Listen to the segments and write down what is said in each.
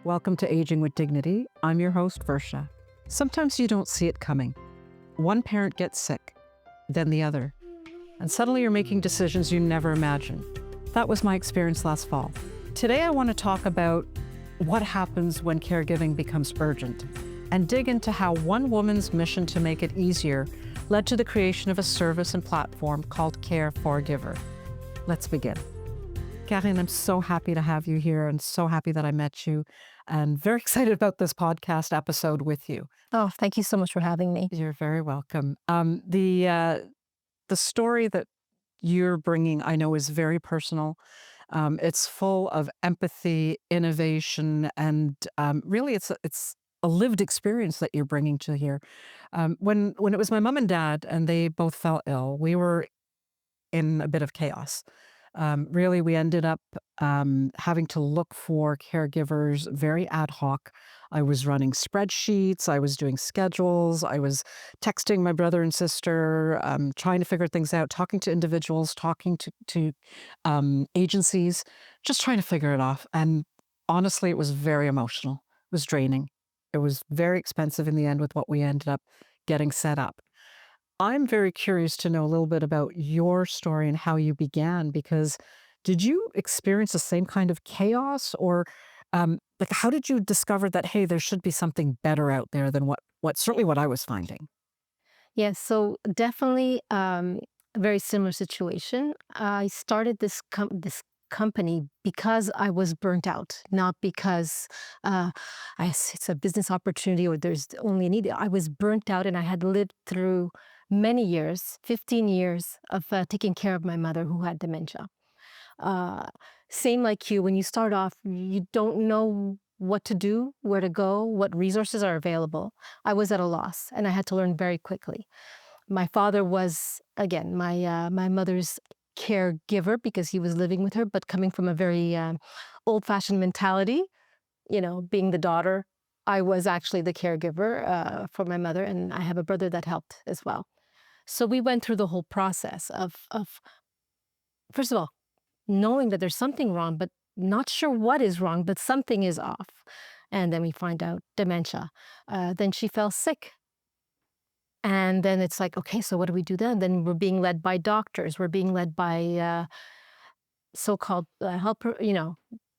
Welcome to Aging with Dignity. I'm your host, Versha. Sometimes you don't see it coming. One parent gets sick, then the other, and suddenly you're making decisions you never imagined. That was my experience last fall. Today I want to talk about what happens when caregiving becomes urgent and dig into how one woman's mission to make it easier led to the creation of a service and platform called Care for Giver. Let's begin. Karine, I'm so happy to have you here and so happy that I met you and very excited about this podcast episode with you. Oh, thank you so much for having me. You're very welcome. The story that you're bringing, I know, is very personal. It's full of empathy, innovation, and really it's a lived experience that you're bringing to here. When it was my mom and dad and they both fell ill, we were in a bit of chaos. Really, we ended up having to look for caregivers very ad hoc. I was running spreadsheets, I was doing schedules, I was texting my brother and sister, trying to figure things out, talking to individuals, talking to agencies, just trying to figure it off. And honestly, it was very emotional. It was draining. It was very expensive in the end with what we ended up getting set up. I'm very curious to know a little bit about your story and how you began, because did you experience the same kind of chaos or like how did you discover that, hey, there should be something better out there than what certainly what I was finding? Yes, so definitely a very similar situation. I started this company because I was burnt out, not because it's a business opportunity or there's only a need. I was burnt out and I had lived through many years, 15 years of taking care of my mother who had dementia. Uh, Same like you, when you start off, you don't know what to do, where to go, what resources are available. I was at a loss and I had to learn very quickly. My father was, again, my mother's caregiver because he was living with her, but coming from a very old-fashioned mentality, being the daughter, I was actually the caregiver for my mother, and I have a brother that helped as well. So we went through the whole process of first of all, knowing that there's something wrong, but not sure what is wrong, but something is off. And then we find out dementia. Then she fell sick. And then it's like, okay, so what do we do then? Then we're being led by doctors. We're being led by so-called helper,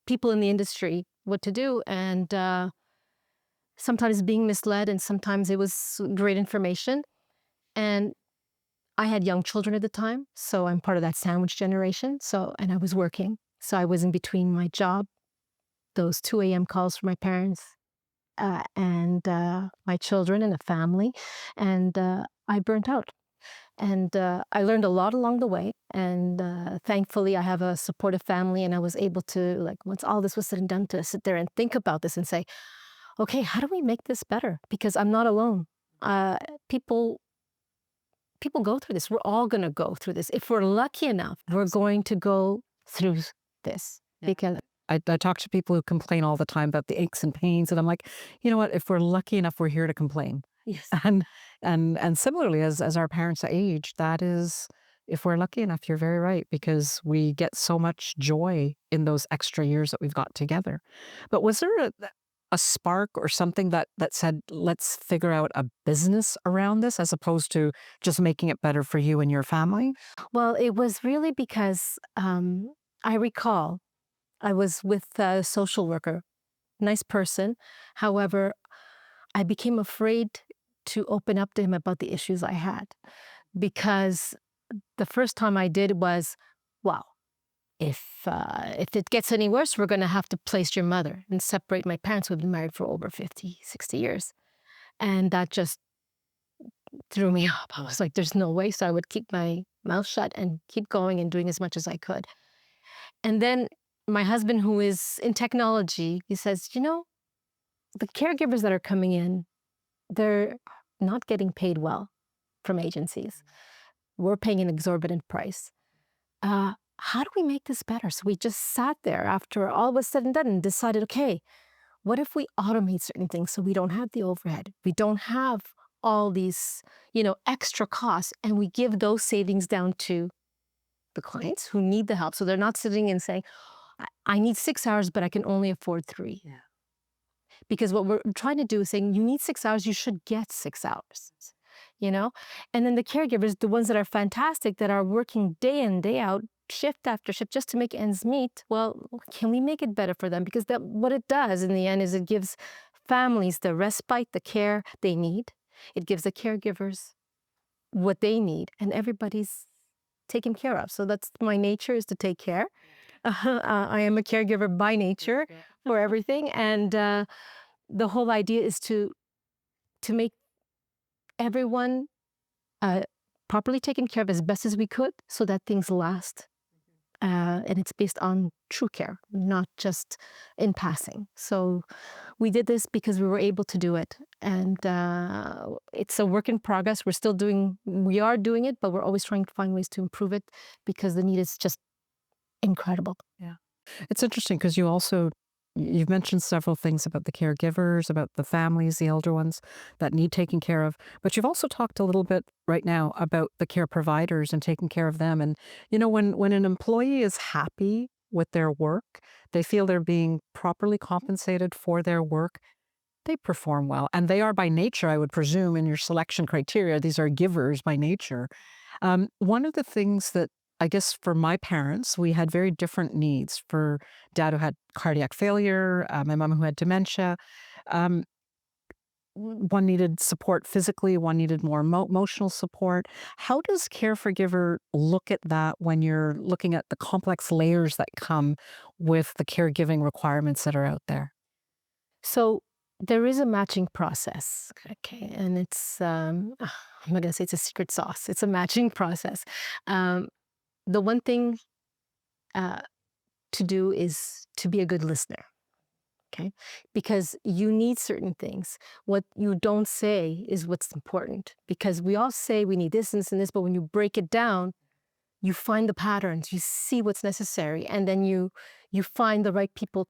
people in the industry, what to do. And sometimes being misled, and sometimes it was great information. And I had young children at the time, so I'm part of that sandwich generation. And I was working. So I was in between my job, those 2 a.m. calls from my parents, and my children and a family. And I burnt out. And I learned a lot along the way. And thankfully, I have a supportive family. And I was able to, like, once all this was said and done, to sit there and think about this and say, okay, how do we make this better? Because I'm not alone. People go through this. We're all going to go through this. If we're lucky enough, we're going to go through this. Yeah. Because I talk to people who complain all the time about the aches and pains, and I'm like, you know what? If we're lucky enough, we're here to complain. yes, And similarly, as our parents age, that is, if we're lucky enough, you're very right, because we get so much joy in those extra years that we've got together. But was there a spark or something that said, let's figure out a business around this as opposed to just making it better for you and your family? well, it was really because I recall I was with a social worker, nice person. However, I became afraid to open up to him about the issues I had, because the first time I did was, well, if it gets any worse, we're going to have to place your mother and separate my parents who've been married for over 50, 60 years. And that just threw me up. I was like, there's no way. So I would keep my mouth shut and keep going and doing as much as I could. And then my husband, who is in technology, he says, the caregivers that are coming in, they're not getting paid well from agencies. We're paying an exorbitant price. How do we make this better? So we just sat there after all was said and done and decided, okay, what if we automate certain things so we don't have the overhead? We don't have all these, extra costs, and we give those savings down to the clients who need the help. So they're not sitting and saying, I need 6 hours, but I can only afford 3. Yeah. Because what we're trying to do is saying, you need 6 hours, you should get 6 hours, you know? And then the caregivers, the ones that are fantastic, that are working day in, day out, shift after shift just to make ends meet, well, can we make it better for them? Because that, what it does in the end is it gives families the respite, the care they need. It gives the caregivers what they need, and everybody's taken care of. So that's my nature, is to take care. I am a caregiver by nature for everything, and the whole idea is to make everyone uh, properly taken care of as best as we could, so that things last. And it's based on true care, not just in passing. So we did this because we were able to do it, and it's a work in progress. We are doing it, but we're always trying to find ways to improve it because the need is just incredible. Yeah. It's interesting because you've mentioned several things about the caregivers, about the families, the elder ones that need taking care of, but you've also talked a little bit right now about the care providers and taking care of them. And when an employee is happy with their work, they feel they're being properly compensated for their work, they perform well. And they are by nature, I would presume, in your selection criteria, these are givers by nature. One of the things that I guess for my parents, we had very different needs. For dad who had cardiac failure, my mom who had dementia. Um, one needed support physically, one needed more emotional support. How does Care for Giver look at that when you're looking at the complex layers that come with the caregiving requirements that are out there? So there is a matching process, okay, and I'm not gonna say it's a secret sauce. It's a matching process. Um, the one thing uh, to do is to be a good listener, okay? Because you need certain things. What you don't say is what's important, because we all say we need this and this, but when you break it down, you find the patterns, you see what's necessary, and then you find the right people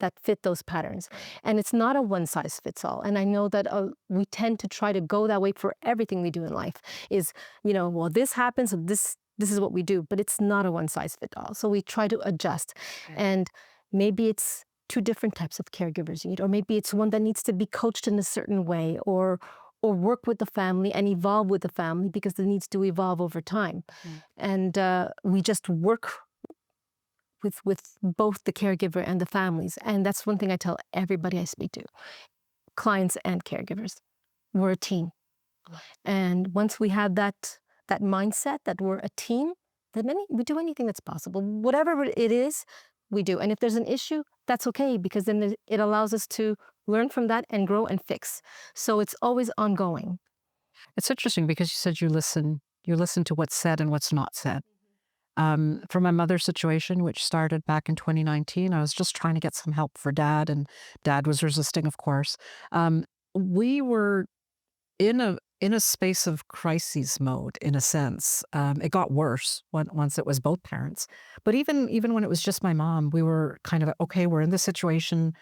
that fit those patterns. And it's not a one size fits all. And I know that we tend to try to go that way for everything we do in life. Is, well, this happens, so this is what we do, but it's not a one size fit all. So we try to adjust. Okay. And maybe it's two different types of caregivers you need, or maybe it's one that needs to be coached in a certain way, or work with the family and evolve with the family, because the needs do evolve over time. And we just work with both the caregiver and the families. And that's one thing I tell everybody I speak to, clients and caregivers. We're a team. And once we have that mindset that we're a team, then we do anything that's possible. Whatever it is, we do. And if there's an issue, that's okay, because then it allows us to learn from that and grow and fix. So it's always ongoing. It's interesting because you said you listen to what's said and what's not said. For my mother's situation, which started back in 2019, I was just trying to get some help for dad, and dad was resisting, of course. We were in a space of crises mode, in a sense. It got worse once it was both parents, but even when it was just my mom, we were kind of okay. We're in this situation.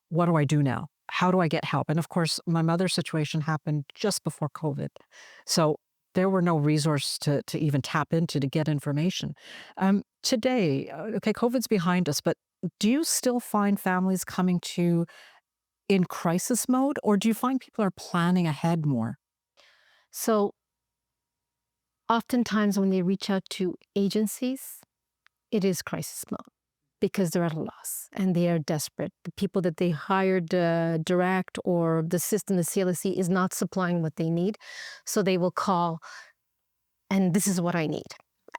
What do I do now? How do I get help? And of course, my mother's situation happened just before COVID. So there were no resources to even tap into to get information. Today, okay, COVID's behind us, but do you still find families coming to in crisis mode, or do you find people are planning ahead more? So oftentimes when they reach out to agencies, it is crisis mode, because they're at a loss and they are desperate. The people that they hired direct, or the system, the CLSC, is not supplying what they need. So they will call, and this is what I need.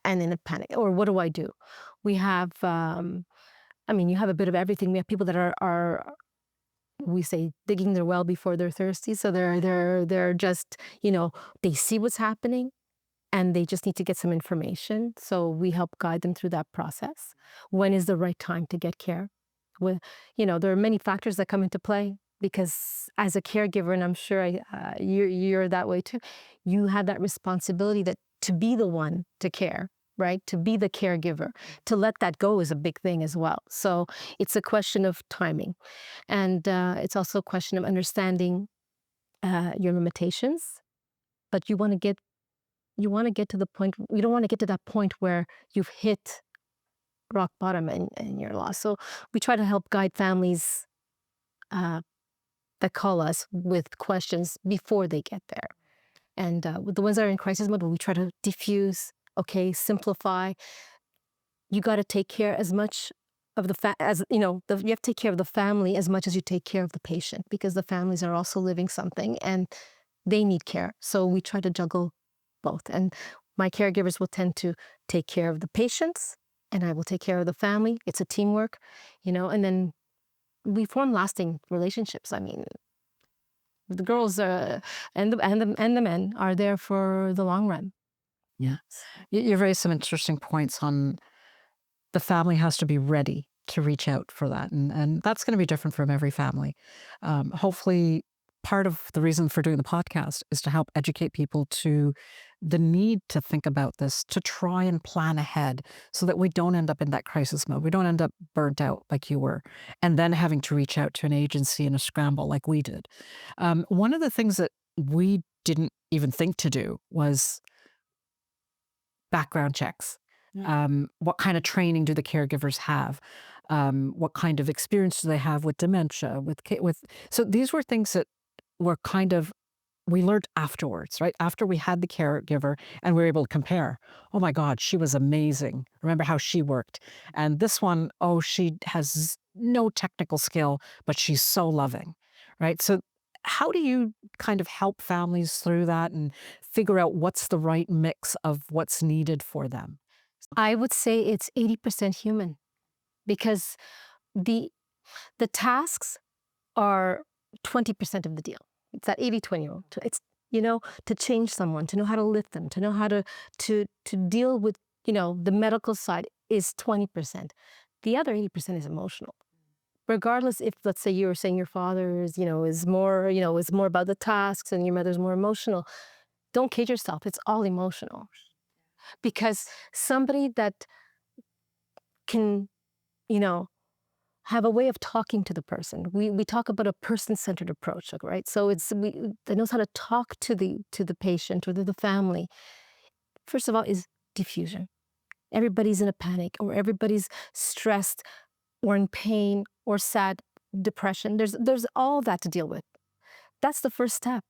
And in a panic, or what do I do? We have, you have a bit of everything. We have people that are we say, digging their well before they're thirsty. So they're just, they see what's happening and they just need to get some information. So we help guide them through that process. When is the right time to get care? With, there are many factors that come into play, because as a caregiver, and I'm sure you're that way too, you have that responsibility that to be the one to care, right? To be the caregiver. To let that go is a big thing as well. So it's a question of timing, and it's also a question of understanding your limitations. But you want to get to the point, you don't want to get to that point where you've hit rock bottom and you're lost. So we try to help guide families that call us with questions before they get there. And with the ones that are in crisis mode, we try to diffuse, okay, simplify. You got to take care as much of as you know, you have to take care of the family as much as you take care of the patient, because the families are also living something and they need care. So we try to juggle both. And my caregivers will tend to take care of the patients, and I will take care of the family. It's a teamwork, and then we form lasting relationships. I mean, the girls and the men are there for the long run. Yeah. You've raised some interesting points on the family has to be ready to reach out for that. And that's going to be different from every family. Hopefully, part of the reason for doing the podcast is to help educate people to the need to think about this, to try and plan ahead so that we don't end up in that crisis mode. We don't end up burnt out like you were, and then having to reach out to an agency in a scramble like we did. One of the things that we didn't even think to do was background checks. What kind of training do the caregivers have? What kind of experience do they have with dementia? So these were things that were kind of we learned afterwards, right? After we had the caregiver and we were able to compare. Oh my God, she was amazing. Remember how she worked? And this one, oh, she has no technical skill, but she's so loving, right? So how do you kind of help families through that and figure out what's the right mix of what's needed for them? I would say it's 80% human, because the the tasks are 20% of the deal. It's that 80-20 rule. It's, to change someone, to know how to lift them, to know how to deal with, the medical side is 20%. The other 80% is emotional. Regardless, if, let's say, you were saying your father is, is more about the tasks and your mother's more emotional. Don't kid yourself. It's all emotional. Because somebody that can, you know, have a way of talking to the person. We talk about a person-centered approach, like, right? So that knows how to talk to the patient or to the family. First of all, is diffusion. Everybody's in a panic, or everybody's stressed, or in pain, or sad, depression. There's all that to deal with. That's the first step,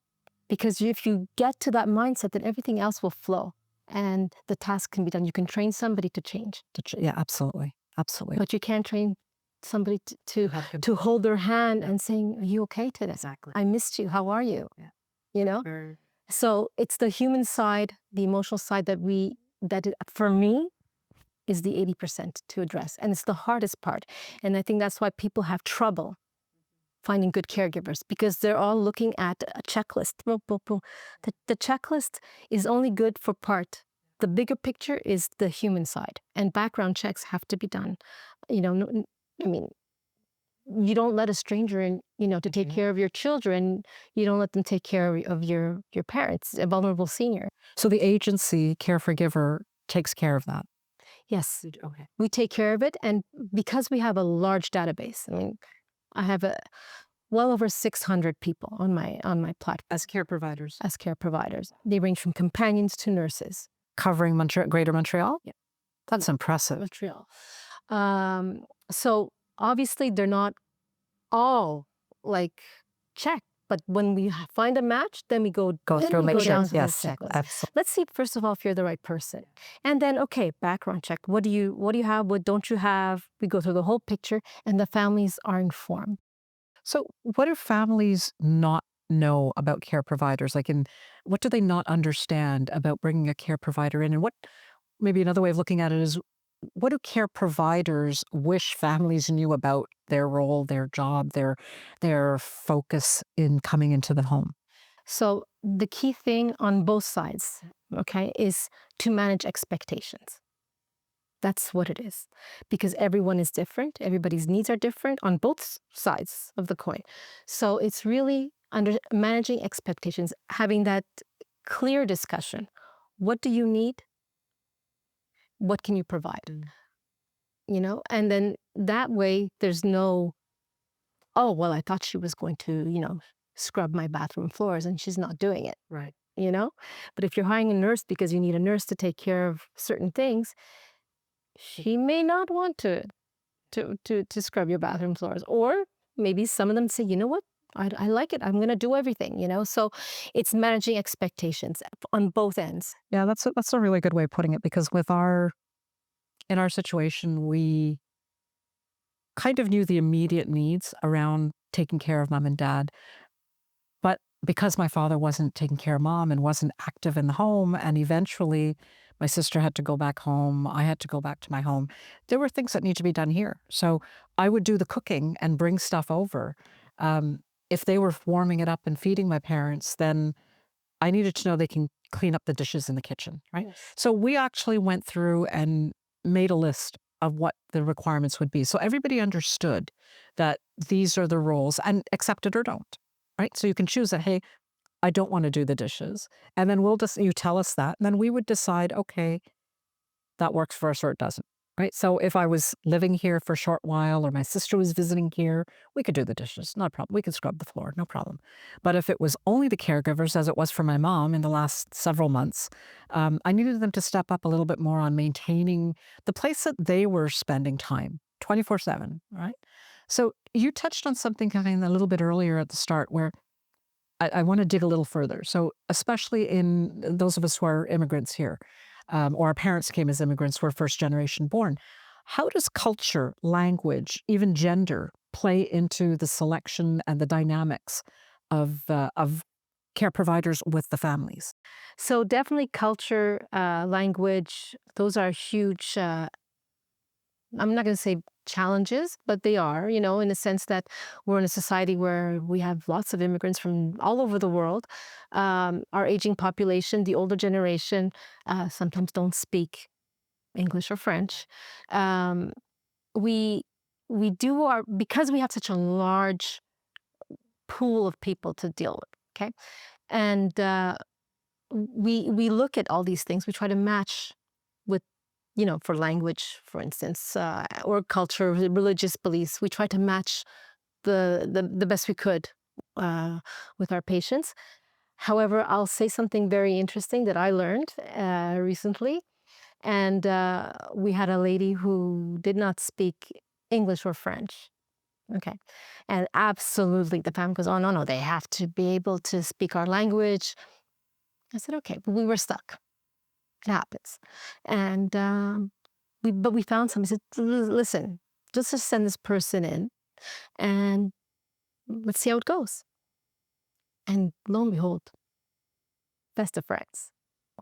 because if you get to that mindset, then everything else will flow, and the task can be done. You can train somebody to change, Yeah, absolutely. Absolutely. but you can't train somebody Have to- to hold their hand and saying, "Are you okay today? Exactly. I missed you. How are you?" Yeah. You know. Very- So it's the human side, the emotional side for me, is the 80% to address, and it's the hardest part. And I think that's why people have trouble finding good caregivers, because they're all looking at a checklist. Boom, boom, boom. The checklist is only good for part. The bigger picture is the human side, and background checks have to be done. I mean, you don't let a stranger in, to take care of your children. You don't let them take care of your parents, a vulnerable senior. So the agency, Care for Giver, takes care of that. Yes, Okay. we take care of it, and because we have a large database, I mean, I have well over 600 people on my platform As care providers. as care providers. They range from companions to nurses. Covering Greater Montreal? Yeah. That's impressive. Montreal. So obviously they're not all like checked, but when we find a match, then we go Go through, we make go sure. down to those Yes, checklists. absolutely. Let's see first of all if you're the right person, and then okay, background check. What do you have? What don't you have? We go through the whole picture, and the families are informed. So what do families not know about care providers? What do they not understand about bringing a care provider in? And maybe another way of looking at it is, what do care providers wish families knew about their role, their job, their focus in coming into the home? So the key thing on both sides, okay, is to manage expectations. That's what it is, because everyone is different. Everybody's needs are different on both sides of the coin. So it's really managing expectations, having that clear discussion. What do you need? What can you provide? And then that way there's no, oh, well, I thought she was going to, scrub my bathroom floors and she's not doing it. Right. But if you're hiring a nurse because you need a nurse to take care of certain things, she may not want to scrub your bathroom floors, or maybe some of them say, you know what? I like it. I'm going to do everything, So it's managing expectations on both ends. Yeah, that's a really good way of putting it because in our situation, we kind of knew the immediate needs around taking care of mom and dad. But because my father wasn't taking care of mom and wasn't active in the home, and eventually my sister had to go back home, I had to go back to my home, there were things that need to be done here. So I would do the cooking and bring stuff over. If they were warming it up and feeding my parents, then I needed to know they can clean up the dishes in the kitchen, right? Yes. So we actually went through and made a list of what the requirements would be. So everybody understood that these are the roles and accept it or don't, right? So you can choose that, hey, I don't want to do the dishes. And then you tell us that. And then we would decide, okay, that works for us or it doesn't. Right. So if I was living here for a short while or my sister was visiting here, we could do the dishes. Not a problem. We could scrub the floor. No problem. But if it was only the caregivers, as it was for my mom in the last several months, I needed them to step up a little bit more on maintaining the place that they were spending time 24/7. Right. So you touched on something kind of a little bit earlier at the start where I want to dig a little further. So, especially in those of us who are immigrants here, or our parents came as immigrants, we're first generation born. How does culture, language, even gender play into the selection and the dynamics of care providers with the families? So definitely culture, language, those are huge. I'm not going to say challenges, but they are, in the sense that we're in a society where we have lots of immigrants from all over the world. Our aging population, the older generation, sometimes don't speak English or French. Um, we we do our because we have such a large pool of people to deal with. Okay, and we look at all these things. We try to match with, for language, for instance, or culture, religious beliefs. We try to match the best we could with our patients. However, I'll say something very interesting that I learned recently. And we had a lady who did not speak English or French. Okay. And absolutely, the family goes, oh, no, no, they have to be able to speak our language. I said, okay, but we were stuck. It happens. And but we found somebody. Said, listen, just send this person in and let's see how it goes. And lo and behold, best of friends.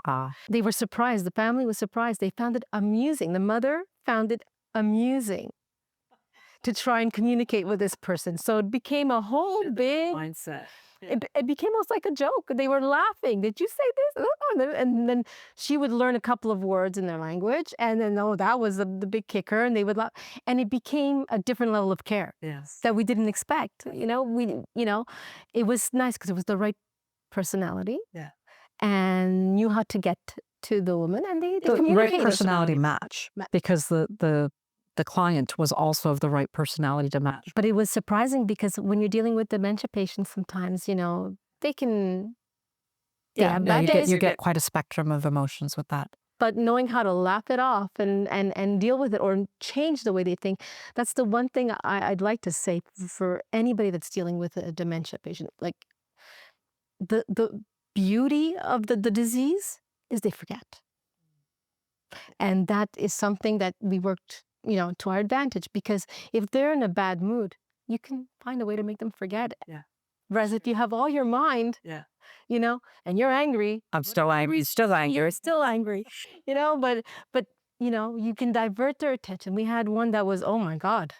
Ah, They were surprised. The family was surprised. They found it amusing. The mother found it amusing to try and communicate with this person. So it became a whole big mindset. it became almost like a joke. They were laughing. Did you say this? Oh, and then she would learn a couple of words in their language, and then oh, that was the big kicker, and they would laugh, and it became a different level of care Yes. that we didn't expect. It was nice because it was the right personality Yeah. and knew how to get to the woman, and they The right communicated. personality match because the client was also of the right personality to match. But it was surprising because when you're dealing with dementia patients, sometimes they can they have Yeah, bad days. you get quite a spectrum of emotions with that. But knowing how to laugh it off and deal with it or change the way they think, that's the one thing I'd like to say for anybody that's dealing with a dementia patient. Like the beauty of the disease is they forget. And that is something that we worked, to our advantage because if they're in a bad mood, you can find a way to make them forget it. Yeah. Whereas if you have all your mind, Yeah. and you're angry, I'm still angry, still angry. you're still angry, but you can divert their attention. We had one that was, oh my God,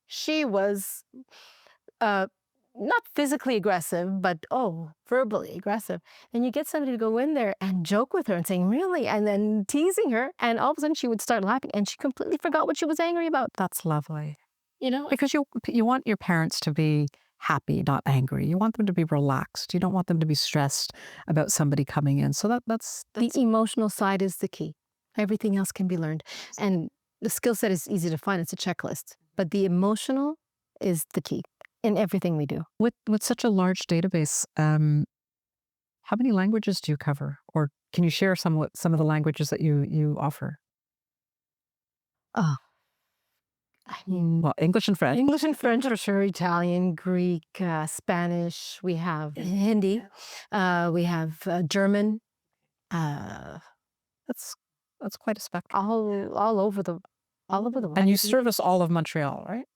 she was uh not physically aggressive, but verbally aggressive. And you get somebody to go in there and joke with her and saying, really, and then teasing her, and all of a sudden she would start laughing and she completely forgot what she was angry about. That's lovely. You know, Because you want your parents to be happy, not angry. You want them to be relaxed. You don't want them to be stressed about somebody coming in. So the emotional side is the key. Everything else can be learned. And the skill set is easy to find. It's a checklist. But the emotional is the key in everything we do. with such a large database. How many languages do you cover, or can you share some of the languages that you offer? Oh, I mean, Well, English and French. English and French for sure, Italian, Greek, Spanish. We have Hindi. We have German. Uh, That's that's quite a spectrum. all over the world. And you service all of Montreal, right?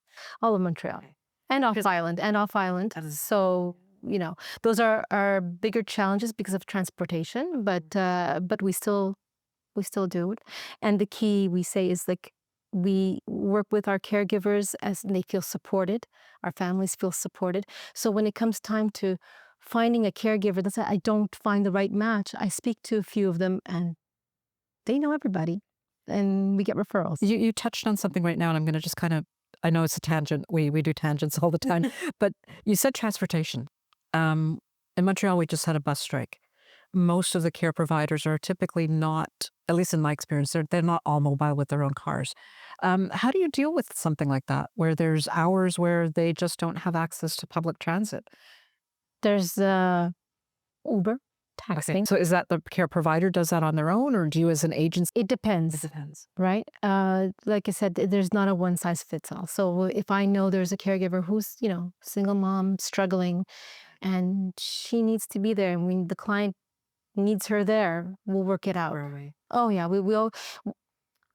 All of Montreal and off island and off island. So those are our bigger challenges because of transportation, but we still do it. And the key we say is like we work with our caregivers as they feel supported, our families feel supported. So when it comes time to finding a caregiver, that's I don't find the right match. I speak to a few of them and they know everybody and we get referrals. You touched on something right now, and I'm going to just kind of, I know it's a tangent. We do tangents all the time, but you said transportation. Um, in Montreal, we just had a bus strike. Most of the care providers are typically not, at least in my experience, they're not all mobile with their own cars. How do you deal with something like that, where there's hours where they just don't have access to public transit? There's Uber, Okay, taxing. so is that the care provider does that on their own, or do you as an agency? It depends. It depends. Right? Like I said, there's not a one size fits all. So if I know there's a caregiver who's, single mom, struggling, and she needs to be there, and the client needs her there, we'll work it out. Right. Oh yeah,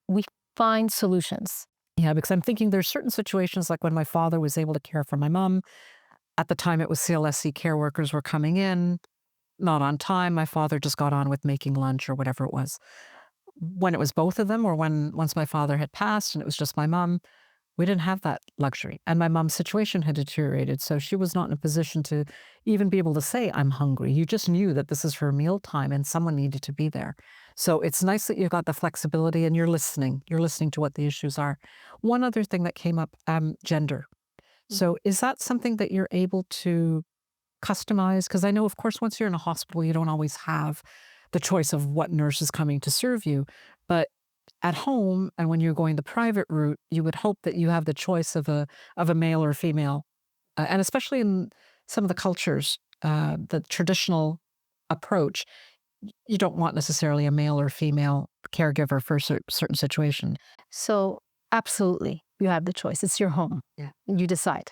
we find solutions. Yeah, because I'm thinking there's certain situations like when my father was able to care for my mom. At the time, it was CLSC care workers were coming in, not on time. My father just got on with making lunch or whatever it was. When it was both of them, or once my father had passed and it was just my mom, we didn't have that luxury. And my mom's situation had deteriorated, so she was not in a position to even be able to say, I'm hungry. You just knew that this is her meal time and someone needed to be there. So it's nice that you've got the flexibility and you're listening. You're listening to what the issues are. One other thing that came up, gender. So is that something that you're able to customize? Because I know, of course, once you're in a hospital, you don't always have the choice of what nurse is coming to serve you. But at home, and when you're going the private route, you would hope that you have the choice of a male or female, and especially in some of the cultures, the traditional approach, you don't want necessarily a male or female caregiver for a certain situation. So absolutely, you have the choice. It's your home. Yeah. You decide,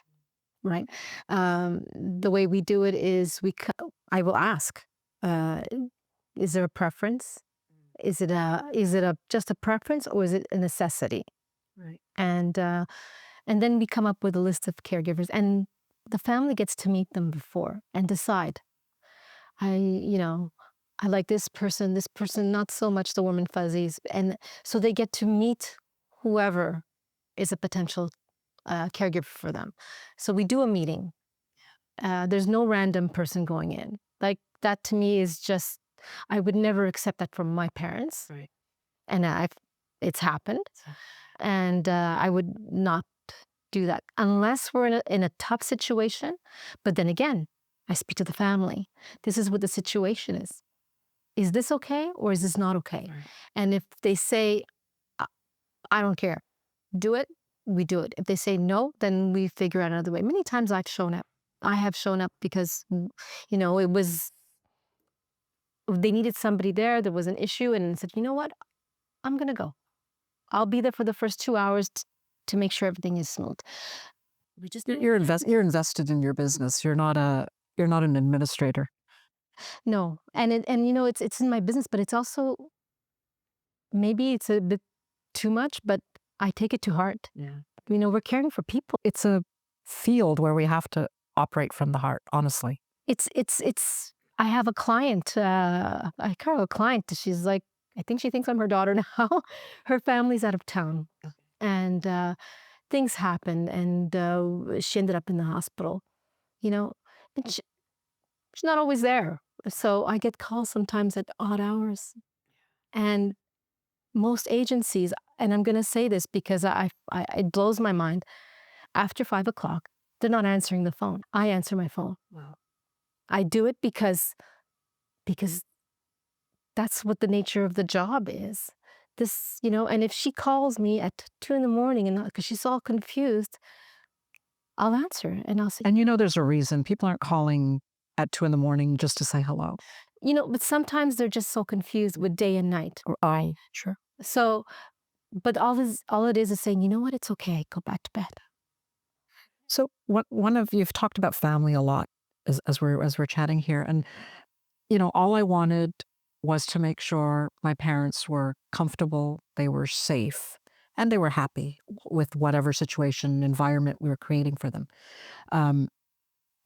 right? The way we do it is I will ask, uh, is there a preference? Is it just a preference or is it a necessity? Right. And then we come up with a list of caregivers, and the family gets to meet them before and decide. I you know I like this person not so much the warm and fuzzies, and so they get to meet whoever is a potential caregiver for them. So we do a meeting. There's no random person going in. Like that to me is just, I would never accept that from my parents. Right. And it's happened. And I would not do that unless we're in a tough situation. But then again, I speak to the family. This is what the situation is. Is this okay or is this not okay? Right. And if they say, "I I don't care, do it," we do it. If they say no, then we figure out another way. Many times I've shown up. I have shown up because, it was, they needed somebody there. There was an issue and said, you know what? I'm going to go. I'll be there for the first 2 hours to make sure everything is smooth. We just You're invested in your business. You're not an administrator. no, and it's in my business, but it's also, maybe it's a bit too much, but I take it to heart. Yeah. We're caring for people. It's a field where we have to operate from the heart, honestly. It's. I have a client. I call her a client. She's like, I think she thinks I'm her daughter now. Her family's out of town, and things happened, and she ended up in the hospital. And she's not always there. So I get calls sometimes at odd hours, and most agencies. And I'm going to say this because it blows my mind. After 5 o'clock, they're not answering the phone. I answer my phone. Wow. I do it because that's what the nature of the job is. And if she calls me at 2 in the morning and because she's all confused, I'll answer and I'll say, And there's a reason. People aren't calling at 2 in the morning just to say hello. but sometimes they're just so confused with day and night. Oh, sure. So But all it is saying, you know what, it's okay, go back to bed. So one of you've talked about family a lot as we're chatting here, and all I wanted was to make sure my parents were comfortable, they were safe, and they were happy with whatever situation, environment we were creating for them. Um,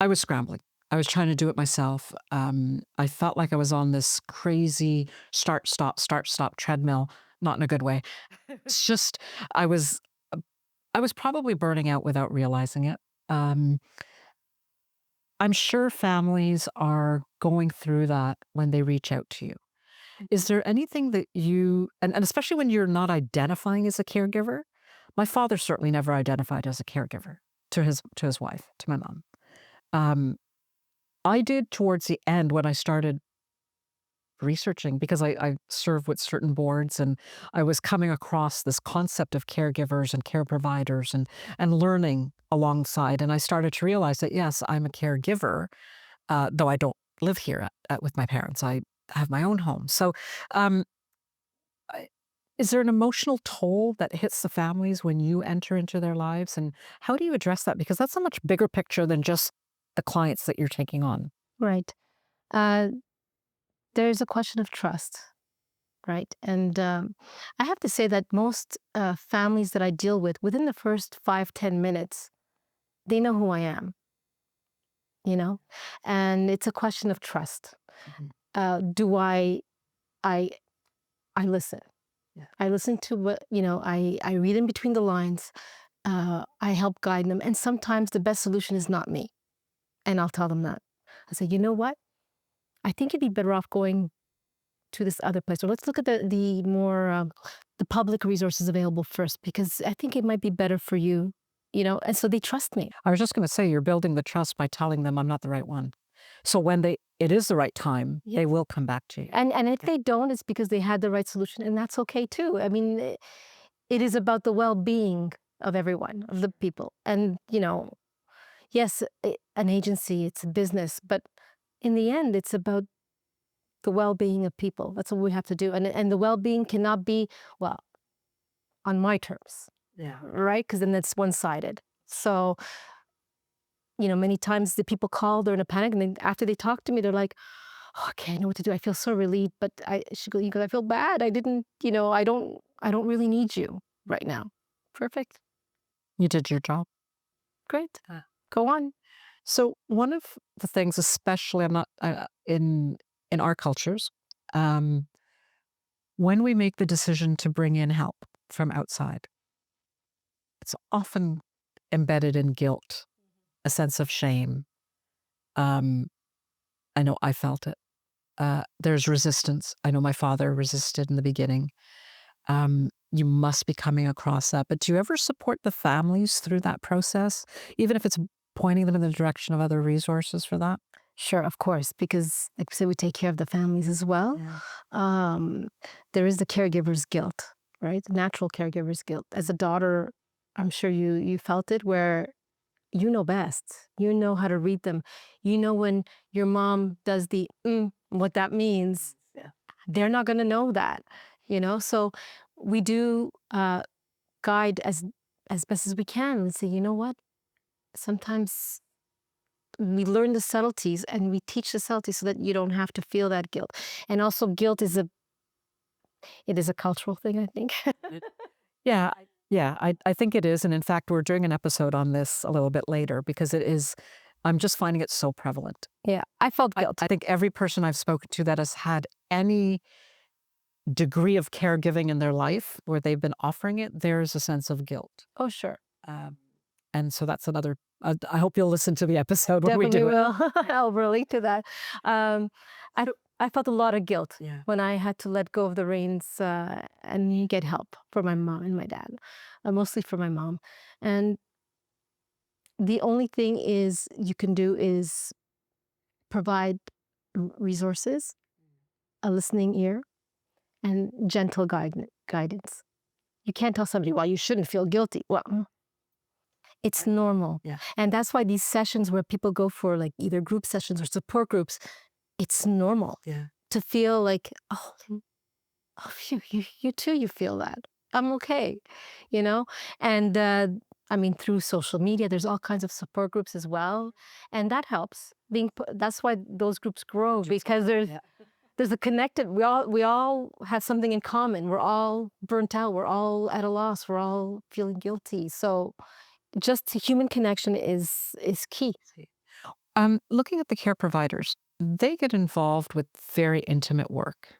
I was scrambling. I was trying to do it myself. I felt like I was on this crazy start, stop treadmill, not in a good way. It's just I was uh, I was probably burning out without realizing it. Um, I'm sure families are going through that when they reach out to you. Is there anything that and especially when you're not identifying as a caregiver? My father certainly never identified as a caregiver to his wife, to my mom. Um, I did towards the end when I started researching because I serve with certain boards and I was coming across this concept of caregivers and care providers and learning alongside. And I started to realize that yes, I'm a caregiver, though I don't live here with my parents. I have my own home. So, um, I- is there an emotional toll that hits the families when you enter into their lives? And how do you address that? Because that's a much bigger picture than just the clients that you're taking on. Right. Uh, there's a question of trust, right? And I have to say that most families that I deal with, within the first 5, 10 minutes, they know who I am, you know? And it's a question of trust. Mhm. Do I, I listen. Yeah. I listen to what, I read in between the lines. I help guide them. And sometimes the best solution is not me. And I'll tell them that. I say, you know what? I think you'd be better off going to this other place. Or let's look at the more the public resources available first, because I think it might be better for you, And so they trust me. I was just going to say, you're building the trust by telling them I'm not the right one. So when it is the right time, Yeah. they will come back to you. And if they don't, it's because they had the right solution, and that's okay too. I mean, it is about the well-being of everyone, of the people, and yes, an agency, it's a business, but in the end, it's about the well-being of people. That's what we have to do, and the well-being cannot be, well, on my terms, Yeah. right? Because then that's one-sided. So, many times the people call, they're in a panic, and then after they talk to me, they're like, "Oh, okay, I know what to do. I feel so relieved, but you go, I feel bad. I didn't, I don't really need you right now." Perfect. You did your job. Great. Uh, Go on. So one of the things, especially I'm not in our cultures, um, when we make the decision to bring in help from outside, it's often embedded in guilt, a sense of shame. Um, I know I felt it. There's resistance. I know my father resisted in the beginning. You must be coming across that. But do you ever support the families through that process, even if it's pointing them in the direction of other resources for that? Sure, of course, because like I said, we take care of the families as well. Yeah. Um, there is the caregiver's guilt, right? The natural caregiver's guilt. As a daughter, I'm sure you felt it, where you know best. You know how to read them. You know when your mom does the what that means. Yeah. They're not going to know that, So we do guide as best as we can and say, you know what? Sometimes we learn the subtleties and we teach the subtleties so that you don't have to feel that guilt. And also, guilt is a cultural thing, I think. Yeah, I think it is, and in fact, we're doing an episode on this a little bit later because it is I'm just finding it so prevalent. Yeah, I felt guilt. I think every person I've spoken to that has had any degree of caregiving in their life where they've been offering it, there's a sense of guilt. Oh, sure. Um, and so that's another I hope you'll listen to the episode when we Definitely do it. will. I'll relate to that. Um, I felt a lot of guilt Yeah. when I had to let go of the reins and get help for my mom and my dad, mostly for my mom. And the only thing is you can do is provide resources, a listening ear, and gentle guidance. You can't tell somebody, well, you shouldn't feel guilty. Well, it's normal. Yeah. And that's why these sessions where people go for like either group sessions or support groups, it's normal Yeah. to feel like, oh, you too, you feel that. I'm okay, you know? And, I mean, through social media, there's all kinds of support groups as well, and that helps. That's why those groups grow because Yeah. there's a connected we all have something in common. We're all burnt out, we're all at a loss, we're all feeling guilty. So just human connection is key. See. Looking at the care providers, they get involved with very intimate work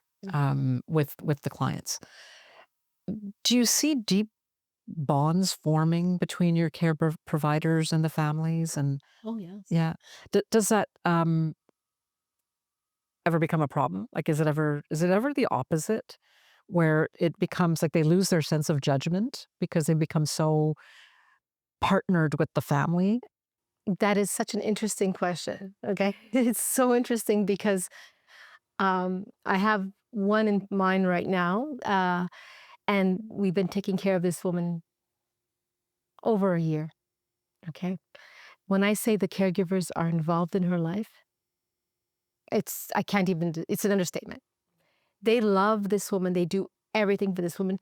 with the clients. Do you see deep bonds forming between your providers and the families? And Oh, yes. yeah, does that ever become a problem? Like, is it ever the opposite, where it becomes like they lose their sense of judgment because they become so partnered with the family? That is such an interesting question, okay? It's so interesting because, I have one in mind right now, and we've been taking care of this woman over a year, okay? When I say the caregivers are involved in her life, I can't even it's an understatement. They love this woman, they do everything for this woman,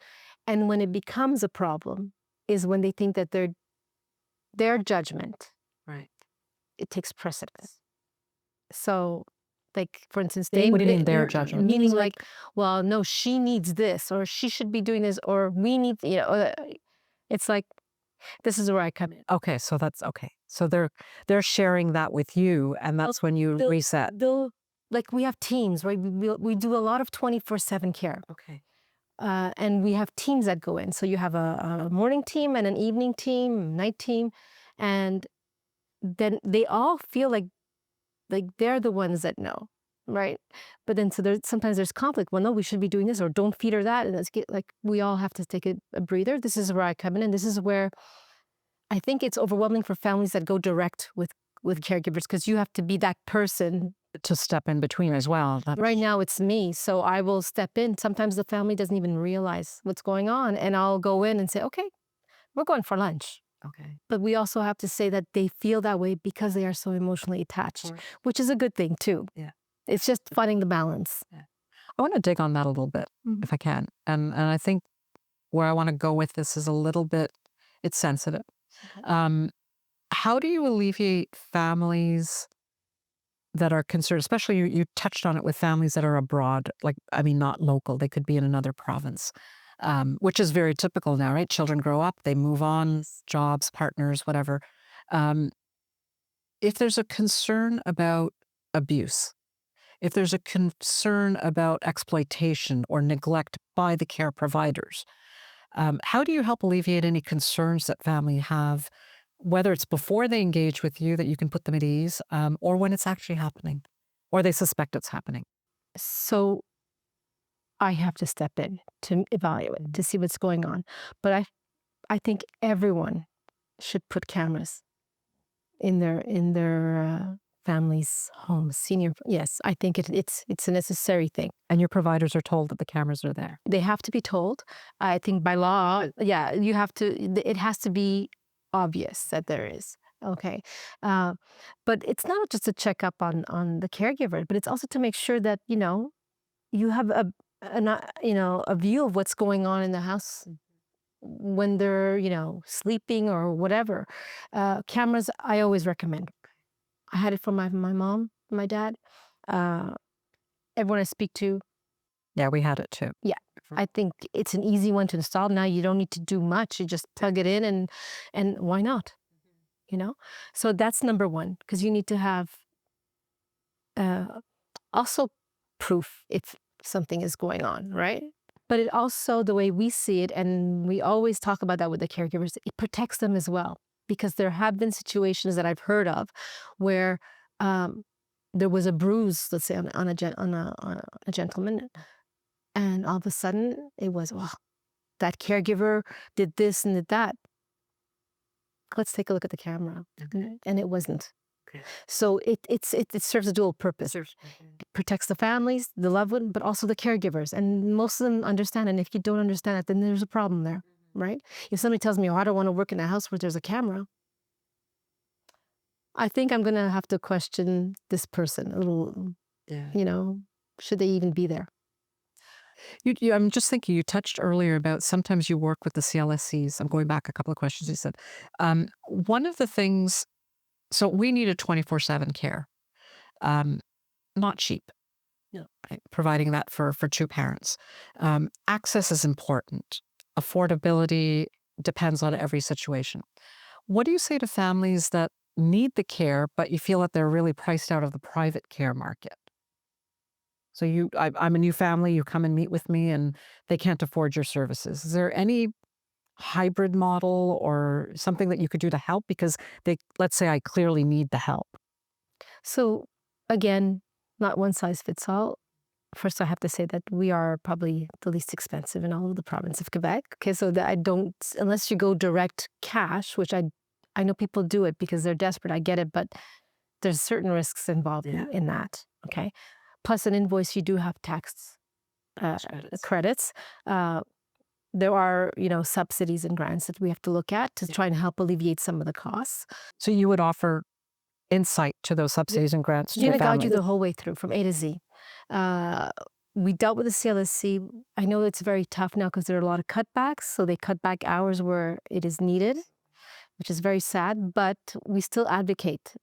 and when it becomes a problem is when they think that their judgment, Right. it takes precedence. So, like, for instance, What do you mean their judgment? meaning like, well, no, she needs this, or she should be doing this, or we need, it's like, this is where I come in. Okay, so that's okay. So they're sharing that with you, and They'll, that's when you they'll, reset. they'll like, we have teams, right? We do a lot of 24/7 care. Okay. And we have teams that go in. So you have a morning team and an evening team, night team, and then they all feel like they're the ones that know, right? But then so there's sometimes there's conflict. Well, no, we should be doing this, or don't feed her that, and let's get like we all have to take a breather. This is where I come in, and this is where I think it's overwhelming for families that go direct with caregivers because you have to be that person. To step in between as well. Right now, it's me, so I will step in. Sometimes the family doesn't even realize what's going on, and I'll go in and say, "Okay, we're going for lunch." Okay. But we also have to say that they feel that way because they are so emotionally attached, Course. which is a good thing too. Yeah. It's just finding the balance. Yeah. I want to dig on that a little bit, Mhm. if I can. And I think where I want to go with this is a little bit, it's sensitive. Okay. How do you alleviate families that are concerned, especially you touched on it with families that are abroad, like, I mean, not local, they could be in another province, which is very typical now, right? Children grow up, they move on, jobs, partners, whatever. Um, if there's a concern about abuse, if there's a concern about exploitation or neglect by the care providers, how do you help alleviate any concerns that family have, whether it's before they engage with you that you can put them at ease, or when it's actually happening, or they suspect it's happening? So I have to step in to evaluate to see what's going on. But I think everyone should put cameras in their families' homes. Senior, yes, I think it's a necessary thing. And your providers are told that the cameras are there. They have to be told. I think by law, yeah, you have to. It has to be obvious that there is. Okay, uh, but it's not just a checkup on the caregiver, but it's also to make sure that you have a view of what's going on in the house when they're sleeping or whatever. Cameras, I always recommend. I had it from my mom, my dad, uh, everyone I speak to. Yeah, we had it too. Yeah, I think it's an easy one to install. Now you don't need to do much. You just plug it in and why not? You know? So that's number one, because you need to have uh, also proof if something is going on, right? But it also, the way we see it, and we always talk about that with the caregivers, it protects them as well. Because there have been situations that I've heard of where um, there was a bruise, let's say, on a gentleman, and all of a sudden it was, well, that caregiver did this and did that. Let's take a look at the camera. Okay. And it wasn't. Okay. So it serves a dual purpose. It protects the families, the loved one, but also the caregivers. And most of them understand. And if you don't understand it, then there's a problem there, right? If somebody tells me, oh, I don't want to work in a house where there's a camera, I think I'm going to have to question this person a little, Yeah. should they even be there? I'm just thinking, you touched earlier about sometimes you work with the CLSCs. I'm going back a couple of questions you said. One of the things, so we need a 24/7 care, um, not cheap, Yeah. right? Providing that for two parents. Access is important. Affordability depends on every situation. What do you say to families that need the care, but you feel that they're really priced out of the private care market? So I'm a new family, you come and meet with me and they can't afford your services. Is there any hybrid model or something that you could do to help? Because let's say I clearly need the help. So again, not one size fits all. First, I have to say that we are probably the least expensive in all of the province of Quebec. Okay, so that I don't, unless you go direct cash, which I know people do it because they're desperate. I get it, but there's certain risks involved in that. Okay, plus an invoice, you do have tax uh, credits. Uh, there are, subsidies and grants that we have to look at to try and help alleviate some of the costs. So you would offer insight to those subsidies and grants We're to going to guide you families. the whole way through from A to Z. Uh, we dealt with the CLSC. I know it's very tough now because there are a lot of cutbacks. So they cut back hours where it is needed, which is very sad, but we still advocate.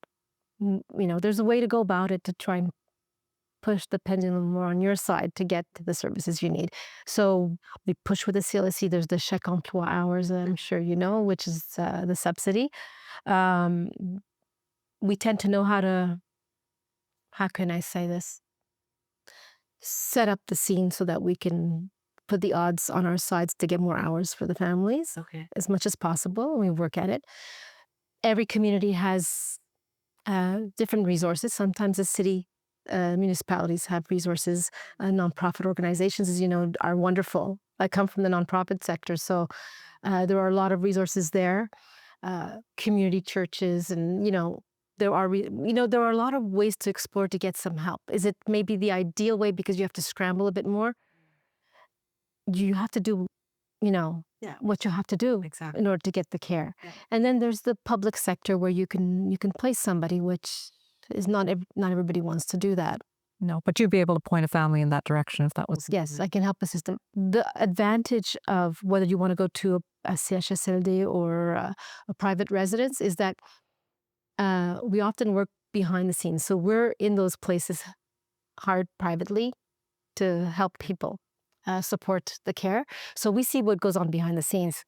There's a way to go about it to try and push the pendulum more on your side to get to the services you need. So we push with the CLSC. There's the chèque emploi hours, I'm sure you know, which is the subsidy. Um, we tend to know how can I say this? Set up the scene so that we can put the odds on our sides to get more hours for the families as much as possible. We work at it. Every community has different resources. Sometimes the city municipalities have resources. Nonprofit organizations, as you know, are wonderful. I come from the nonprofit sector, so there are a lot of resources there. Community churches, and there are a lot of ways to explore to get some help. Is it maybe the ideal way because you have to scramble a bit more? You have to do, what you have to do in order to get the care. And then there's the public sector where you can place somebody, which is not everybody wants to do that. No, but you'd be able to point a family in that direction if that was. Yes, I can help a system. The advantage of whether you want to go to a CHSLD or a private residence is that we often work behind the scenes. So we're in those places hard privately to help people support the care. So we see what goes on behind the scenes.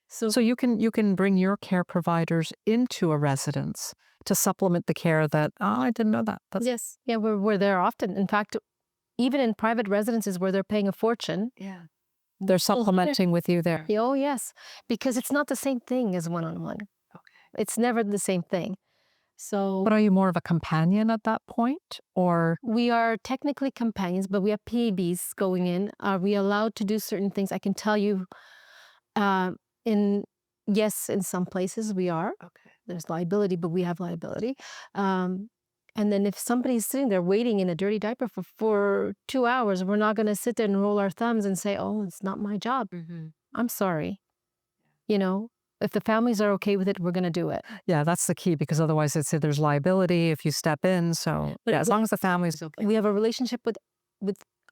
So you can bring your care providers into a residence to supplement the care that, oh, I didn't know that. That's Yes, yeah, we're there often. In fact, even in private residences where they're paying a fortune. they're supplementing with you there. Oh yes, because it's not the same thing as one-on-one. It's never the same thing. So But are you more of a companion at that point? Or we are technically companions, but we have PABs going in. Are we allowed to do certain things? I can tell you, uh, in yes, in some places we are. There's liability, but we have liability. Um, and then if somebody's sitting there waiting in a dirty diaper for 2 hours, we're not going to sit there and roll our thumbs and say, "Oh, it's not my job." I'm sorry. You know, if the families are okay with it, we're going to do it. yeah, that's the key, because otherwise they'd say there's liability if you step in. So But yeah, as long as the family's okay. we have a relationship with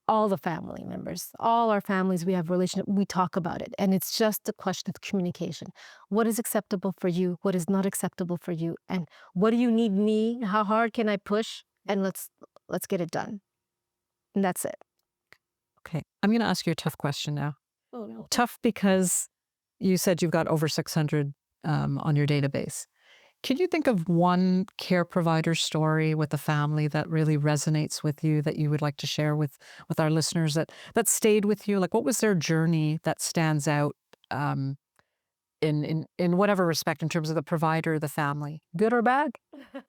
all the family members, all our families. We have relationship. We talk about it, and it's just a question of communication. What is acceptable for you? What is not acceptable for you? And what do you need me? How hard can I push? And let's get it done. And that's it. Okay. I'm going to ask you a tough question now. Oh no. Tough because you said you've got over 600 on your database. Can you think of one care provider story with a family that really resonates with you that you would like to share with our listeners that stayed with you? Like, what was their journey that stands out in whatever respect, in terms of the provider, the family, good or bad?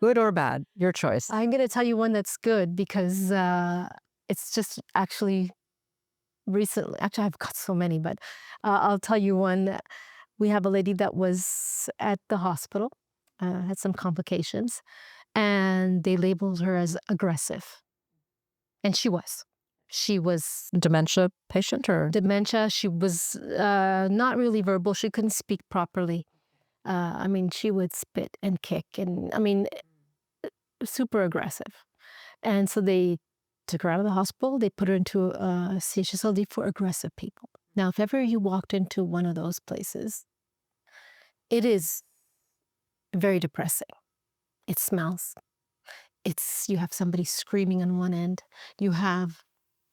Good or bad, your choice. I'm going to tell you one that's good because it's just actually recently. Actually, I've got so many, but I'll tell you one. We have a lady that was at the hospital, had some complications, and they labeled her as aggressive. And she was. She was Dementia patient or? dementia. She was not really verbal. She couldn't speak properly. I mean, she would spit and kick, and I mean, super aggressive. And so they took her out of the hospital. They put her into a CHSLD for aggressive people. Now, if ever you walked into one of those places, it is very depressing. It smells. You have somebody screaming on one end. You have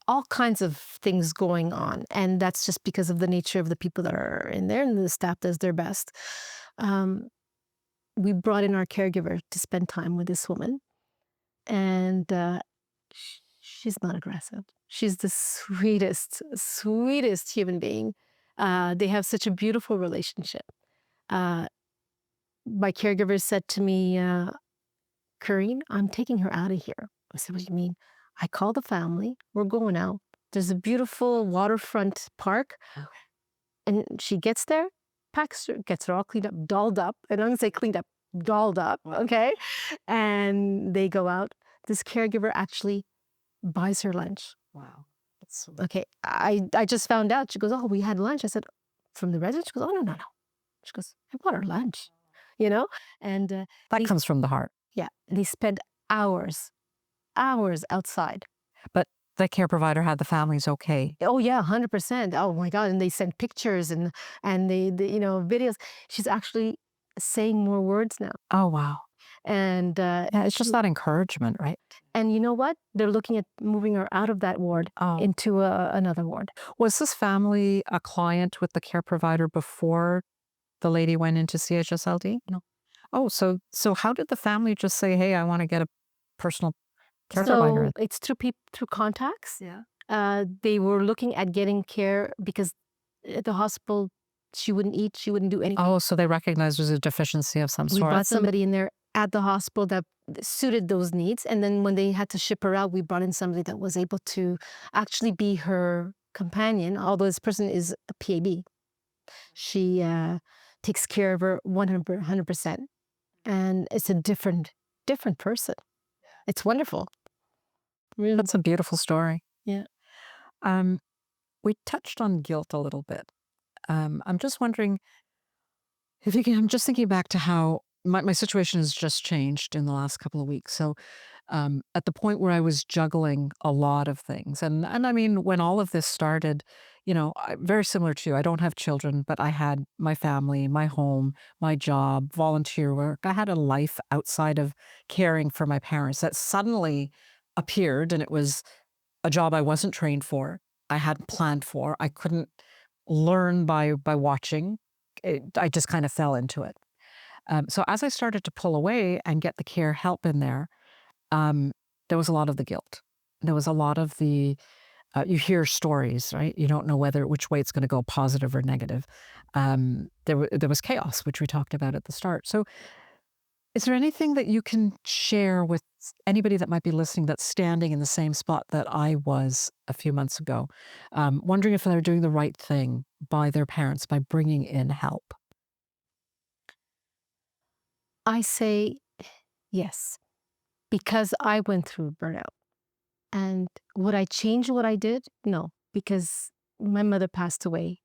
all kinds of things going on. And that's just because of the nature of the people that are in there, and the staff does their best. Um, we brought in our caregiver to spend time with this woman. And she's not aggressive. She's the sweetest human being. They have such a beautiful relationship. Uh, my caregiver said to me, Corrine, I'm taking her out of here. I said, what do you mean? I called the family. We're going out. There's a beautiful waterfront park. And she gets there, packs her, gets her all cleaned up, dolled up. And I'm going to say cleaned up, dolled up. Okay. And they go out. This caregiver actually buys her lunch. Wow. That's Okay. I just found out. She goes, oh, we had lunch. I said, from the residence? She goes, oh, no, no, no. She goes, I bought her lunch, you know? And that they, comes from the heart. yeah, they spend hours outside. But the care provider had the families okay. Oh yeah, 100%. Oh my God. And they send pictures and they videos. She's actually saying more words now. Oh, wow. And Yeah, it's just that encouragement, right? and you know what? They're looking at moving her out of that ward Oh. into another ward. Was this family a client with the care provider before the lady went into CHSLD? No. Oh, so how did the family just say, "Hey, I want to get a personal care provider"? So it's through contacts. Yeah. They were looking at getting care because at the hospital she wouldn't eat, she wouldn't do anything. Oh, so they recognized there's a deficiency of some We sort. brought somebody in there at the hospital that suited those needs. And then when they had to ship her out, we brought in somebody that was able to actually be her companion, although this person is a PAB. She takes care of her 100%. And it's a different person. It's wonderful. Really. That's a beautiful story. Yeah. We touched on guilt a little bit. I'm just wondering if you can. I'm just thinking back to how my situation has just changed in the last couple of weeks. So, at the point where I was juggling a lot of things, and I mean, when all of this started, very similar to you. I don't have children, but I had my family, my home, my job, volunteer work. I had a life outside of caring for my parents that suddenly appeared, and it was a job I wasn't trained for. I hadn't planned for. I couldn't learn by watching. I just kind of fell into it. So as I started to pull away and get the care help in there, there was a lot of the guilt. There was a lot of the you hear stories, right? You don't know which way it's going to go, positive or negative. There was chaos, which we talked about at the start. So is there anything that you can share with anybody that might be listening that's standing in the same spot that I was a few months ago, wondering if they're doing the right thing by their parents by bringing in help? I say yes, because I went through burnout. And would I change what I did? No, because my mother passed away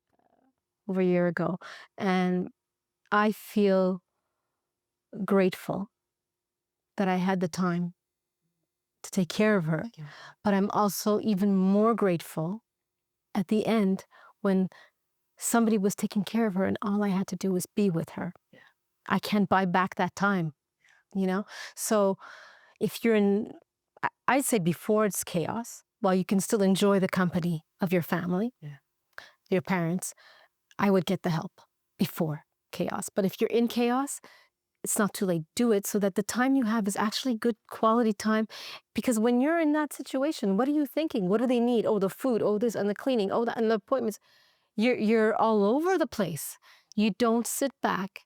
over a year ago. And I feel grateful that I had the time to take care of her. But I'm also even more grateful at the end when somebody was taking care of her and all I had to do was be with her. I can't buy back that time, you know? So if you're in, I'd say before it's chaos, while you can still enjoy the company of your family, your parents, I would get the help before chaos. But if you're in chaos, it's not too late. Do it so that the time you have is actually good quality time. Because when you're in that situation, what are you thinking? What do they need? Oh, the food, oh, this, and the cleaning, oh, that, and the appointments. You're all over the place. You don't sit back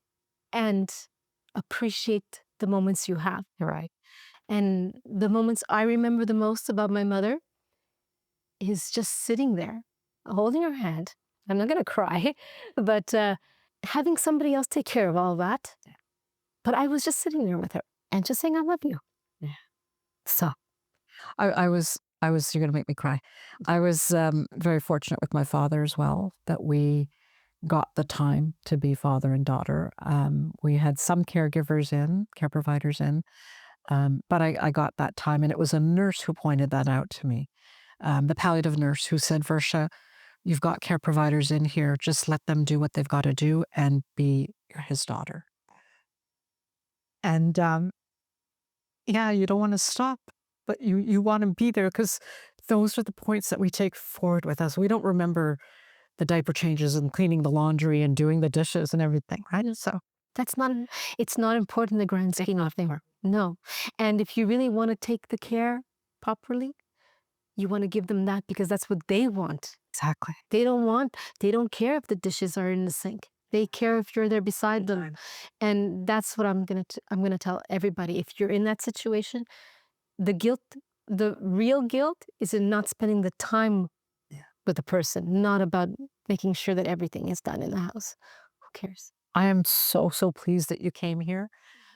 and appreciate the moments you have. You're right. And the moments I remember the most about my mother is just sitting there, holding her hand. I'm not going to cry, but having somebody else take care of all that. But I was just sitting there with her and just saying, I love you. Yeah. So I was, you're going to make me cry. I was very fortunate with my father as well, that we got the time to be father and daughter. We had some care providers in, But I got that time, and it was a nurse who pointed that out to me. The palliative nurse who said, Versha, you've got care providers in here. Just let them do what they've got to do and be his daughter. And yeah, you don't want to stop, but you want to be there because those are the points that we take forward with us. We don't remember the diaper changes and cleaning the laundry and doing the dishes and everything, right? So That's not, it's not important in the grand scheme of things. No. And if you really want to take the care properly, you want to give them that because that's what they want. exactly. They don't care if the dishes are in the sink. They care if you're there beside them. And that's what I'm going to tell everybody. If you're in that situation, the guilt, the real guilt is in not spending the time Yeah. with the person, not about making sure that everything is done in the house. Who cares? I am so, so pleased that you came here.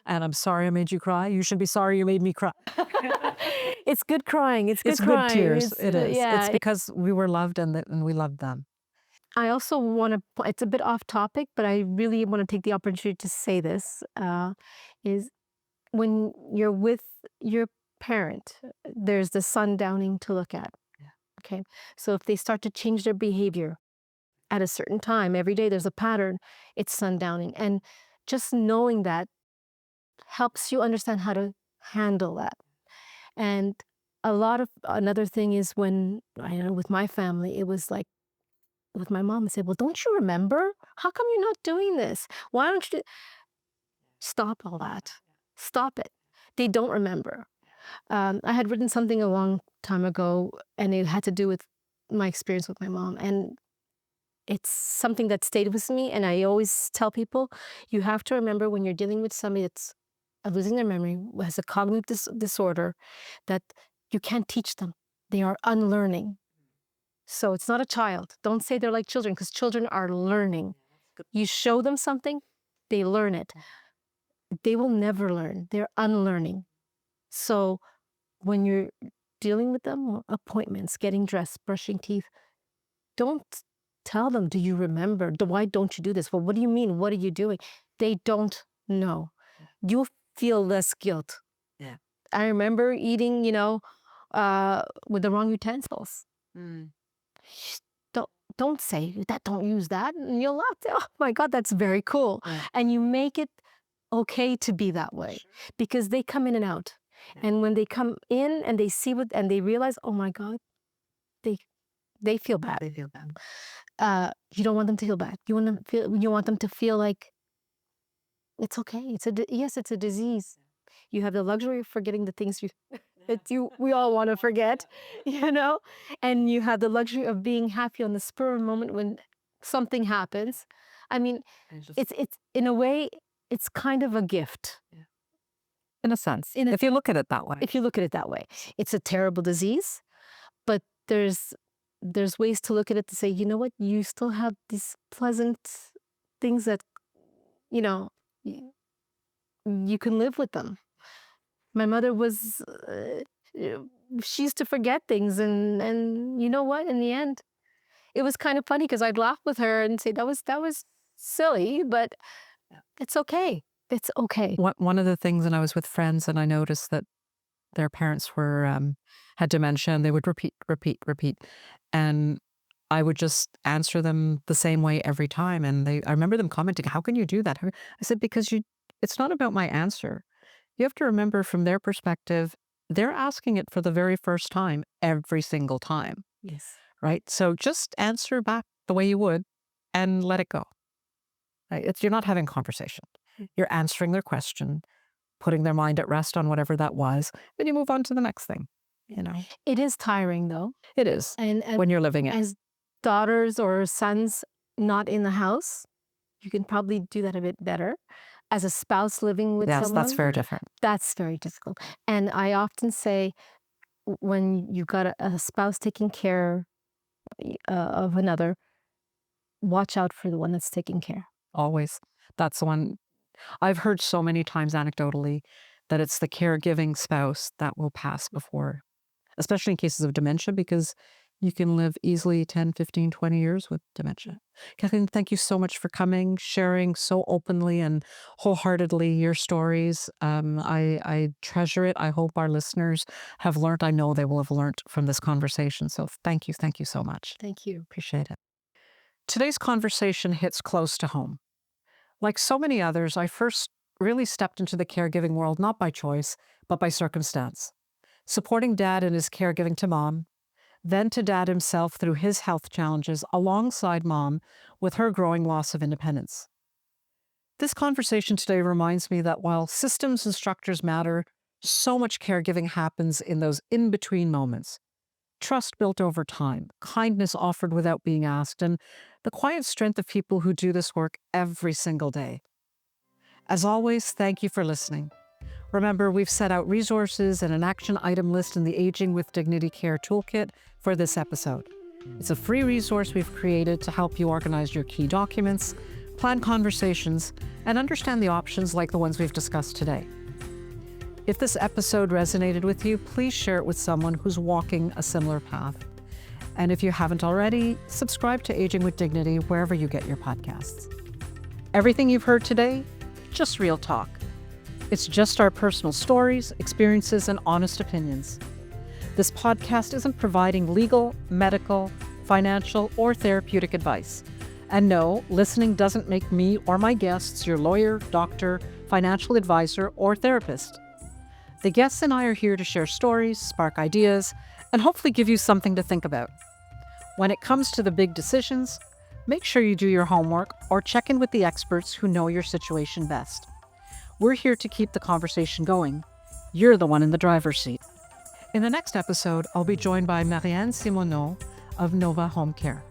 And I'm sorry I made you cry. You should be sorry you made me cry. It's good crying. It's good It's good crying. tears. It's It is. It's yeah. because we were loved and we loved them. I also want to. It's a bit off topic, but I really want to take the opportunity to say this. Is when you're with your parent, there's the sundowning to look at. Yeah. Okay, so if they start to change their behavior at a certain time every day, there's a pattern. It's sundowning, and just knowing that helps you understand how to handle that. And another thing is when I know with my family, it was like with my mom, I said, "Well, don't you remember? How come you're not doing this? Why don't you stop all that? Stop it." They don't remember. I had written something a long time ago, and it had to do with my experience with my mom. And it's something that stayed with me. And I always tell people, you have to remember when you're dealing with somebody that's losing their memory, who has a cognitive disorder, that you can't teach them. They are unlearning. So it's not a child. Don't say they're like children because children are learning. You show them something, they learn it. They will never learn. They're unlearning. So when you're dealing with them, appointments, getting dressed, brushing teeth, don't tell them, do you remember? Why don't you do this? Well, what do you mean? What are you doing? They don't know. You'll feel less guilt. Yeah. I remember eating, with the wrong utensils. Mm. Don't don't say that. Don't use that. And you'll laugh. Oh my God, that's very cool. Yeah. And you make it okay to be that way because they come in and out. Yeah. And when they come in and they see what and they realize, oh my God, they they feel bad. They feel bad. You don't want them to feel bad. You want them to feel like it's okay. Yes, it's a disease. You have the luxury of forgetting the things we all want to forget, you know? And you have the luxury of being happy on the spur of the moment when something happens. I mean, it's in a way, it's kind of a gift. In a sense, In a- if you look at it that way. If you look at it that way. It's a terrible disease, but there's ways to look at it to say, you know what, you still have these pleasant things that, you know, you can live with them. My mother was, she used to forget things, and you know what? In the end, it was kind of funny because I'd laugh with her and say that was silly, but it's okay. It's okay. One of the things, and I was with friends, and I noticed that their parents were had dementia, and they would repeat, repeat, repeat, and I would just answer them the same way every time. And I remember them commenting, "How can you do that?" I said, "Because it's not about my answer. You have to remember from their perspective, they're asking it for the very first time every single time, Yes. right? So just answer back the way you would and let it go. Right? You're not having a conversation. You're answering their question, putting their mind at rest on whatever that was, then you move on to the next thing. You know, It is tiring though. it is And when you're living it. as daughters or sons not in the house, you can probably do that a bit better. As a spouse living with Yes, that's someone, very different. that's very difficult. And I often say, when you've got a spouse taking care of another, watch out for the one that's taking care. Always. That's the one I've heard so many times anecdotally that it's the caregiving spouse that will pass before, especially in cases of dementia, because You can live easily 10, 15, 20 years with dementia. Kathleen, thank you so much for coming, sharing so openly and wholeheartedly your stories. I treasure it. I hope our listeners have learned. I know they will have learned from this conversation. So thank you. Thank you so much. Thank you. Appreciate it. Today's conversation hits close to home. Like so many others, I first really stepped into the caregiving world not by choice, but by circumstance. Supporting dad in his caregiving to mom, then to dad himself through his health challenges alongside mom with her growing loss of independence. This conversation today reminds me that while systems and structures matter, so much caregiving happens in those in between moments. Trust built over time, kindness offered without being asked, and the quiet strength of people who do this work every single day. As always, thank you for listening. Remember, we've set out resources and an action item list in the Aging with Dignity Care Toolkit for this episode. It's a free resource we've created to help you organize your key documents, plan conversations, and understand the options like the ones we've discussed today. If this episode resonated with you, please share it with someone who's walking a similar path. And if you haven't already, subscribe to Aging with Dignity wherever you get your podcasts. Everything you've heard today, just real talk. It's just our personal stories, experiences, and honest opinions. This podcast isn't providing legal, medical, financial, or therapeutic advice. And no, listening doesn't make me or my guests your lawyer, doctor, financial advisor, or therapist. The guests and I are here to share stories, spark ideas, and hopefully give you something to think about. When it comes to the big decisions, make sure you do your homework or check in with the experts who know your situation best. We're here to keep the conversation going. You're the one in the driver's seat. In the next episode, I'll be joined by Marianne Simoneau of Nova Home Care.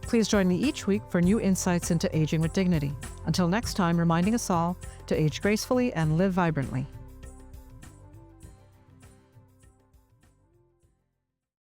Please join me each week for new insights into aging with dignity. Until next time, reminding us all to age gracefully and live vibrantly.